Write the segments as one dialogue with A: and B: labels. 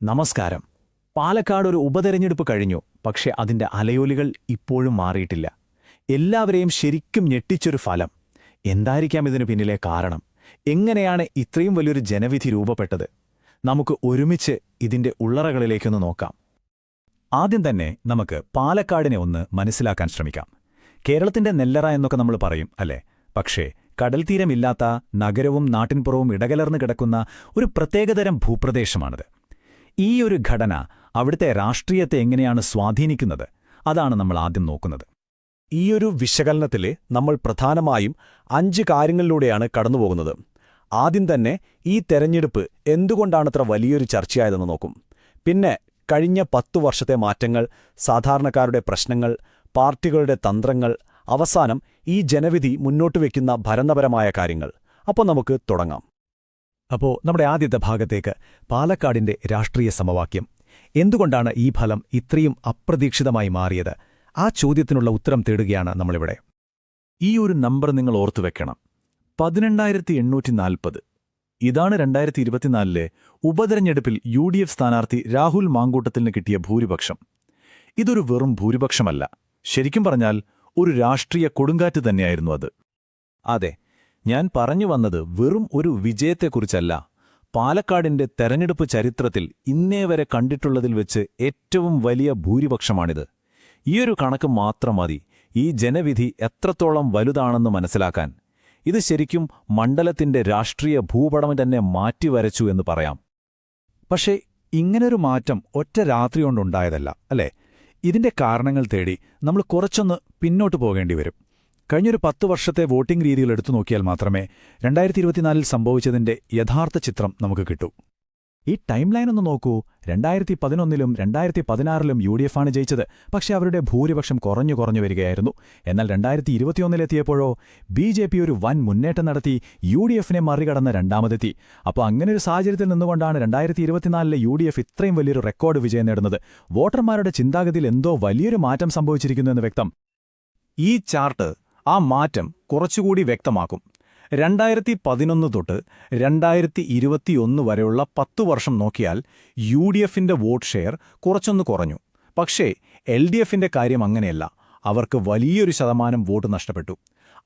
A: നമസ്കാരം. പാലക്കാട് ഒരു ഉപതെരഞ്ഞെടുപ്പ് കഴിഞ്ഞു. പക്ഷെ അതിന്റെ അലയൊലികൾ ഇപ്പോഴും മാറിയിട്ടില്ല. എല്ലാവരെയും ശരിക്കും ഞെട്ടിച്ചൊരു ഫലം. എന്തായിരിക്കാം ഇതിനു പിന്നിലെ കാരണം? എങ്ങനെയാണ് ഇത്രയും വലിയൊരു ജനവിധി രൂപപ്പെട്ടത്? നമുക്ക് ഒരുമിച്ച് ഇതിന്റെ ഉള്ളറകളിലേക്കൊന്ന് നോക്കാം. ആദ്യം തന്നെ നമുക്ക് പാലക്കാടിനെ ഒന്ന് മനസ്സിലാക്കാൻ ശ്രമിക്കാം. കേരളത്തിന്റെ നെല്ലറ എന്നൊക്കെ നമ്മൾ പറയും, അല്ലേ? പക്ഷേ കടൽത്തീരമില്ലാത്ത നഗരവും നാട്ടിൻപുറവും ഇടകലർന്നു കിടക്കുന്ന ഒരു പ്രത്യേകതരം ഭൂപ്രദേശമാണിത്. ഈ ഒരു ഘടന അവിടുത്തെ രാഷ്ട്രീയത്തെ എങ്ങനെയാണ് സ്വാധീനിക്കുന്നത്? അതാണ് നമ്മൾ ആദ്യം നോക്കുന്നത്.
B: ഈയൊരു വിശകലനത്തിൽ നമ്മൾ പ്രധാനമായും 5 കാര്യങ്ങളിലൂടെയാണ് കടന്നുപോകുന്നത്. ആദ്യം തന്നെ ഈ തെരഞ്ഞെടുപ്പ് എന്തുകൊണ്ടാണത്ര വലിയൊരു ചർച്ചയായതെന്ന് നോക്കും. പിന്നെ കഴിഞ്ഞ 10 വർഷത്തെ മാറ്റങ്ങൾ, സാധാരണക്കാരുടെ പ്രശ്നങ്ങൾ, പാർട്ടികളുടെ തന്ത്രങ്ങൾ, അവസാനം ഈ ജനവിധി മുന്നോട്ട് വയ്ക്കുന്ന ഭരണപരമായ കാര്യങ്ങൾ. അപ്പോൾ നമുക്ക് തുടങ്ങാം.
A: അപ്പോൾ നമ്മുടെ ആദ്യത്തെ ഭാഗത്തേക്ക്, പാലക്കാടിന്റെ രാഷ്ട്രീയ സമവാക്യം. എന്തുകൊണ്ടാണ് ഈ ഫലം ഇത്രയും അപ്രതീക്ഷിതമായി മാറിയത്? ആ ചോദ്യത്തിനുള്ള ഉത്തരം തേടുകയാണ് നമ്മളിവിടെ. ഈ ഒരു നമ്പർ നിങ്ങൾ ഓർത്തുവെക്കണം. 18,840. ഇതാണ് 2024 ഉപതെരഞ്ഞെടുപ്പിൽ UDF സ്ഥാനാർത്ഥി രാഹുൽ മാങ്കൂട്ടത്തിന് കിട്ടിയ ഭൂരിപക്ഷം. ഇതൊരു വെറും ഭൂരിപക്ഷമല്ല. ശരിക്കും പറഞ്ഞാൽ ഒരു രാഷ്ട്രീയ കൊടുങ്കാറ്റ് തന്നെയായിരുന്നു അത്. അതെ, ഞാൻ പറഞ്ഞു വന്നത് വെറും ഒരു വിജയത്തെക്കുറിച്ചല്ല. പാലക്കാടിന്റെ തെരഞ്ഞെടുപ്പ് ചരിത്രത്തിൽ ഇന്നേവരെ കണ്ടിട്ടുള്ളതിൽ വെച്ച് ഏറ്റവും വലിയ ഭൂരിപക്ഷമാണിത്. ഈയൊരു കണക്ക് മാത്രം മതി ഈ ജനവിധി എത്രത്തോളം വലുതാണെന്ന് മനസ്സിലാക്കാൻ. ഇത് ശരിക്കും മണ്ഡലത്തിന്റെ രാഷ്ട്രീയ ഭൂപടം തന്നെ മാറ്റിവരച്ചു എന്ന് പറയാം. പക്ഷേ ഇങ്ങനൊരു മാറ്റം ഒറ്റ രാത്രി കൊണ്ടുണ്ടായതല്ല, അല്ലേ? ഇതിന്റെ കാരണങ്ങൾ തേടി നമ്മൾ കുറച്ചൊന്ന് പിന്നോട്ടു പോകേണ്ടി വരും. കഴിഞ്ഞൊരു 10 വർഷത്തെ വോട്ടിംഗ് രീതികൾ എടുത്തു നോക്കിയാൽ മാത്രമേ 2024 സംഭവിച്ചതിന്റെ യഥാർത്ഥ ചിത്രം നമുക്ക് കിട്ടൂ. ഈ ടൈം ലൈൻ ഒന്ന് നോക്കൂ. 2011-ലും 2016-ലും UDF ആണ് ജയിച്ചത്. പക്ഷെ അവരുടെ ഭൂരിപക്ഷം കുറഞ്ഞു വരികയായിരുന്നു. എന്നാൽ 2021-ലെത്തിയപ്പോഴോ BJP ഒരു വൻ മുന്നേറ്റം നടത്തി UDF-നെ മറികടന്ന് രണ്ടാമതെത്തി. അപ്പോൾ അങ്ങനെയൊരു സാഹചര്യത്തിൽ നിന്നുകൊണ്ടാണ് 2024-ലെ UDF ഇത്രയും വലിയൊരു റെക്കോർഡ് വിജയം നേടുന്നത്. വോട്ടർമാരുടെ ചിന്താഗതിയിൽ എന്തോ വലിയൊരു മാറ്റം സംഭവിച്ചിരിക്കുന്നു എന്ന് വ്യക്തം. ഈ ചാർട്ട് ആ മാറ്റം കുറച്ചുകൂടി വ്യക്തമാക്കും. 2011 തൊട്ട് 2021 വരെയുള്ള 10 വർഷം നോക്കിയാൽ UDF-ന്റെ വോട്ട് ഷെയർ കുറച്ചൊന്ന് കുറഞ്ഞു. പക്ഷേ LDF-ന്റെ കാര്യം അങ്ങനെയല്ല. അവർക്ക് വലിയൊരു ശതമാനം വോട്ട് നഷ്ടപ്പെട്ടു.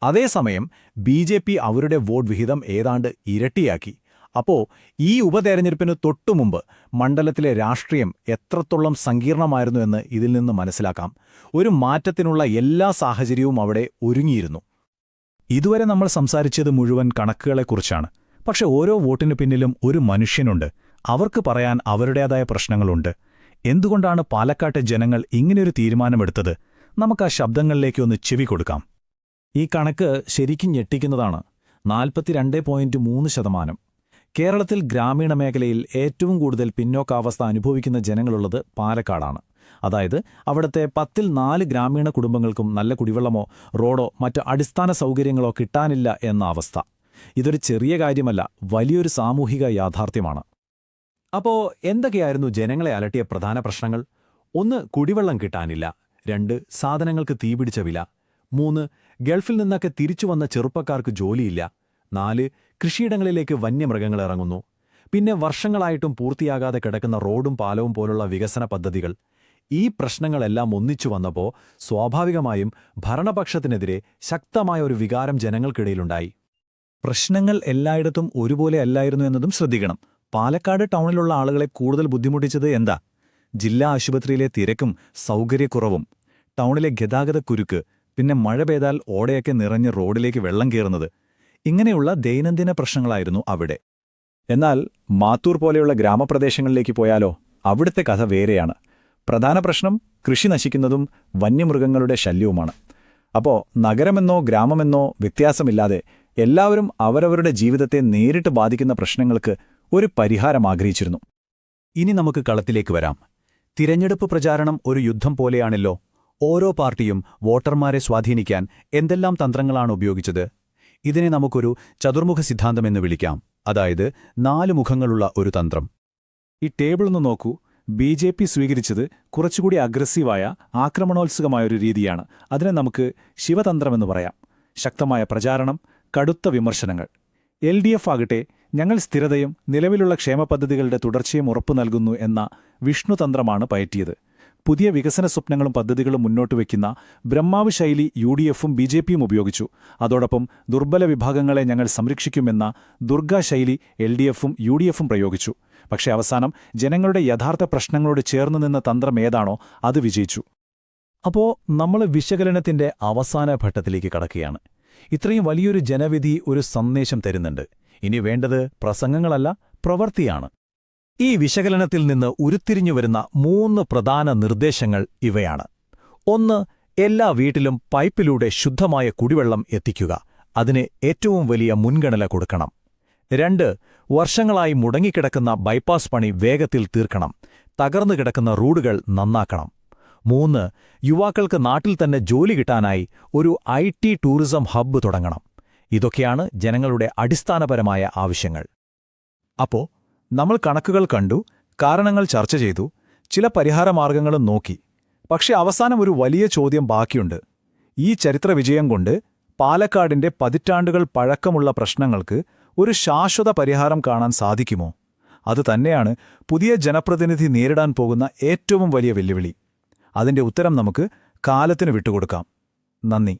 A: അതേസമയം BJP അവരുടെ വോട്ട് വിഹിതം ഏതാണ്ട് ഇരട്ടിയാക്കി. അപ്പോൾ ഈ ഉപതെരഞ്ഞെടുപ്പിന് തൊട്ടുമുമ്പ് മണ്ഡലത്തിലെ രാഷ്ട്രീയം എത്രത്തോളം സങ്കീർണമായിരുന്നു എന്ന് ഇതിൽ നിന്ന് മനസ്സിലാക്കാം. ഒരു മാറ്റത്തിനുള്ള എല്ലാ സാഹചര്യവും അവിടെ ഒരുങ്ങിയിരുന്നു. ഇതുവരെ നമ്മൾ സംസാരിച്ചത് മുഴുവൻ കണക്കുകളെക്കുറിച്ചാണ്. പക്ഷെ ഓരോ വോട്ടിനു പിന്നിലും ഒരു മനുഷ്യനുണ്ട്. അവർക്ക് പറയാൻ അവരുടേതായ പ്രശ്നങ്ങളുണ്ട്. എന്തുകൊണ്ടാണ് പാലക്കാട്ടെ ജനങ്ങൾ ഇങ്ങനെയൊരു തീരുമാനമെടുത്തത്? നമുക്ക് ആ ശബ്ദങ്ങളിലേക്ക് ഒന്ന് ചെവി കൊടുക്കാം. ഈ കണക്ക് ശരിക്കും ഞെട്ടിക്കുന്നതാണ്. 42.3%. കേരളത്തിൽ ഗ്രാമീണ മേഖലയിൽ ഏറ്റവും കൂടുതൽ പിന്നോക്കാവസ്ഥ അനുഭവിക്കുന്ന ജനങ്ങളുള്ളത് പാലക്കാടാണ്. അതായത് അവിടുത്തെ 10-ൽ 4 ഗ്രാമീണ കുടുംബങ്ങൾക്കും നല്ല കുടിവെള്ളമോ റോഡോ മറ്റ് അടിസ്ഥാന സൗകര്യങ്ങളോ കിട്ടാനില്ല എന്ന അവസ്ഥ. ഇതൊരു ചെറിയ കാര്യമല്ല, വലിയൊരു സാമൂഹിക യാഥാർത്ഥ്യമാണ്. അപ്പോൾ എന്തൊക്കെയായിരുന്നു ജനങ്ങളെ അലട്ടിയ പ്രധാന പ്രശ്നങ്ങൾ? 1. കുടിവെള്ളം കിട്ടാനില്ല. 2. സാധനങ്ങൾക്ക് തീപിടിച്ച വില. 3. ഗൾഫിൽ നിന്നൊക്കെ തിരിച്ചുവന്ന ചെറുപ്പക്കാർക്ക് ജോലിയില്ല. 4. കൃഷിയിടങ്ങളിലേക്ക് വന്യമൃഗങ്ങൾ ഇറങ്ങുന്നു. പിന്നെ വർഷങ്ങളായിട്ടും പൂർത്തിയാകാതെ കിടക്കുന്ന റോഡും പാലവും പോലുള്ള വികസന പദ്ധതികൾ. ഈ പ്രശ്നങ്ങളെല്ലാം ഒന്നിച്ചു വന്നപ്പോൾ സ്വാഭാവികമായും ഭരണപക്ഷത്തിനെതിരെ ശക്തമായ ഒരു വികാരം ജനങ്ങൾക്കിടയിലുണ്ടായി. പ്രശ്നങ്ങൾ എല്ലായിടത്തും ഒരുപോലെ അല്ലായിരുന്നു എന്നതും ശ്രദ്ധിക്കണം. പാലക്കാട് ടൗണിലുള്ള ആളുകളെ കൂടുതൽ ബുദ്ധിമുട്ടിച്ചത് എന്താ? ജില്ലാ ആശുപത്രിയിലെ തിരക്കും സൗകര്യക്കുറവും, ടൗണിലെ ഗതാഗതക്കുരുക്ക്, പിന്നെ മഴ പെയ്താൽ ഓടയൊക്കെ നിറഞ്ഞ് റോഡിലേക്ക് വെള്ളം കയറുന്നത്. ഇങ്ങനെയുള്ള ദൈനംദിന പ്രശ്നങ്ങളായിരുന്നു അവിടെ. എന്നാൽ മാത്തൂർ പോലെയുള്ള ഗ്രാമപ്രദേശങ്ങളിലേക്ക് പോയാലോ? അവിടുത്തെ കഥ വേറെയാണ്. പ്രധാന പ്രശ്നം കൃഷി നശിക്കുന്നതും വന്യമൃഗങ്ങളുടെ ശല്യവുമാണ്. അപ്പോൾ നഗരമെന്നോ ഗ്രാമമെന്നോ വ്യത്യാസമില്ലാതെ എല്ലാവരും അവരവരുടെ ജീവിതത്തെ നേരിട്ട് ബാധിക്കുന്ന പ്രശ്നങ്ങൾക്ക് ഒരു പരിഹാരം ആഗ്രഹിച്ചിരുന്നു. ഇനി നമുക്ക് കളത്തിലേക്ക് വരാം. തിരഞ്ഞെടുപ്പ് പ്രചാരണം ഒരു യുദ്ധം പോലെയാണല്ലോ. ഓരോ പാർട്ടിയും വോട്ടർമാരെ സ്വാധീനിക്കാൻ എന്തെല്ലാം തന്ത്രങ്ങളാണ് ഉപയോഗിച്ചത്? ഇതിനെ നമുക്കൊരു ചതുർമുഖ സിദ്ധാന്തമെന്ന് വിളിക്കാം. അതായത് 4 മുഖങ്ങളുള്ള ഒരു തന്ത്രം. ഈ ടേബിളൊന്ന് നോക്കൂ. BJP സ്വീകരിച്ചത് കുറച്ചുകൂടി അഗ്രസീവായ ആക്രമണോത്സുകമായൊരു രീതിയാണ്. അതിനെ നമുക്ക് ശിവതന്ത്രമെന്ന് പറയാം. ശക്തമായ പ്രചാരണം, കടുത്ത വിമർശനങ്ങൾ. LDF ആകട്ടെ ഞങ്ങൾ സ്ഥിരതയും നിലവിലുള്ള ക്ഷേമ പദ്ധതികളുടെ തുടർച്ചയും ഉറപ്പു നൽകുന്നു എന്ന വിഷ്ണുതന്ത്രമാണ് പയറ്റിയത്. പുതിയ വികസന സ്വപ്നങ്ങളും പദ്ധതികളും മുന്നോട്ട് വയ്ക്കുന്ന ബ്രഹ്മാവ് ശൈലി UDFും BJPയും ഉപയോഗിച്ചു. അതോടൊപ്പം ദുർബല വിഭാഗങ്ങളെ ഞങ്ങൾ സംരക്ഷിക്കുമെന്ന ദുർഗാ ശൈലി LDFും UDFും പ്രയോഗിച്ചു. പക്ഷേ അവസാനം ജനങ്ങളുടെ യഥാർത്ഥ പ്രശ്നങ്ങളോട് ചേർന്നു നിന്ന തന്ത്രം ഏതാണോ അത് വിജയിച്ചു.
B: അപ്പോ നമ്മൾ വിശകലനത്തിന്റെ അവസാന ഘട്ടത്തിലേക്ക് കടക്കുകയാണ്. ഇത്രയും വലിയൊരു ജനവിധി ഒരു സന്ദേശം തരുന്നുണ്ട്. ഇനി വേണ്ടത് പ്രസംഗങ്ങളല്ല, പ്രവൃത്തിയാണ്. ഈ വിശകലനത്തിൽ നിന്ന് ഉരുത്തിരിഞ്ഞുവരുന്ന 3 പ്രധാന നിർദ്ദേശങ്ങൾ ഇവയാണ്. 1. എല്ലാ വീട്ടിലും പൈപ്പിലൂടെ ശുദ്ധമായ കുടിവെള്ളം എത്തിക്കുക. അതിന് ഏറ്റവും വലിയ മുൻഗണന കൊടുക്കണം. 2. വർഷങ്ങളായി മുടങ്ങിക്കിടക്കുന്ന ബൈപ്പാസ് പണി വേഗത്തിൽ തീർക്കണം. തകർന്നു കിടക്കുന്ന റോഡുകൾ നന്നാക്കണം. 3. യുവാക്കൾക്ക് നാട്ടിൽ തന്നെ ജോലി കിട്ടാനായി ഒരു IT ടൂറിസം ഹബ്ബ് തുടങ്ങണം. ഇതൊക്കെയാണ് ജനങ്ങളുടെ അടിസ്ഥാനപരമായ ആവശ്യങ്ങൾ.
A: അപ്പോ നമ്മൾ കണക്കുകൾ കണ്ടു, കാരണങ്ങൾ ചർച്ച ചെയ്തു, ചില പരിഹാരമാർഗങ്ങളും നോക്കി. പക്ഷെ അവസാനം ഒരു വലിയ ചോദ്യം ബാക്കിയുണ്ട്. ഈ ചരിത്ര വിജയം കൊണ്ട് പാലക്കാടിന്റെ പതിറ്റാണ്ടുകൾ പഴക്കമുള്ള പ്രശ്നങ്ങൾക്ക് ഒരു ശാശ്വത പരിഹാരം കാണാൻ സാധിക്കുമോ? അതുതന്നെയാണ് പുതിയ ജനപ്രതിനിധി നേരിടാൻ പോകുന്ന ഏറ്റവും വലിയ വെല്ലുവിളി. അതിന്റെ ഉത്തരം നമുക്ക് കാലത്തിന് വിട്ടുകൊടുക്കാം. നന്ദി.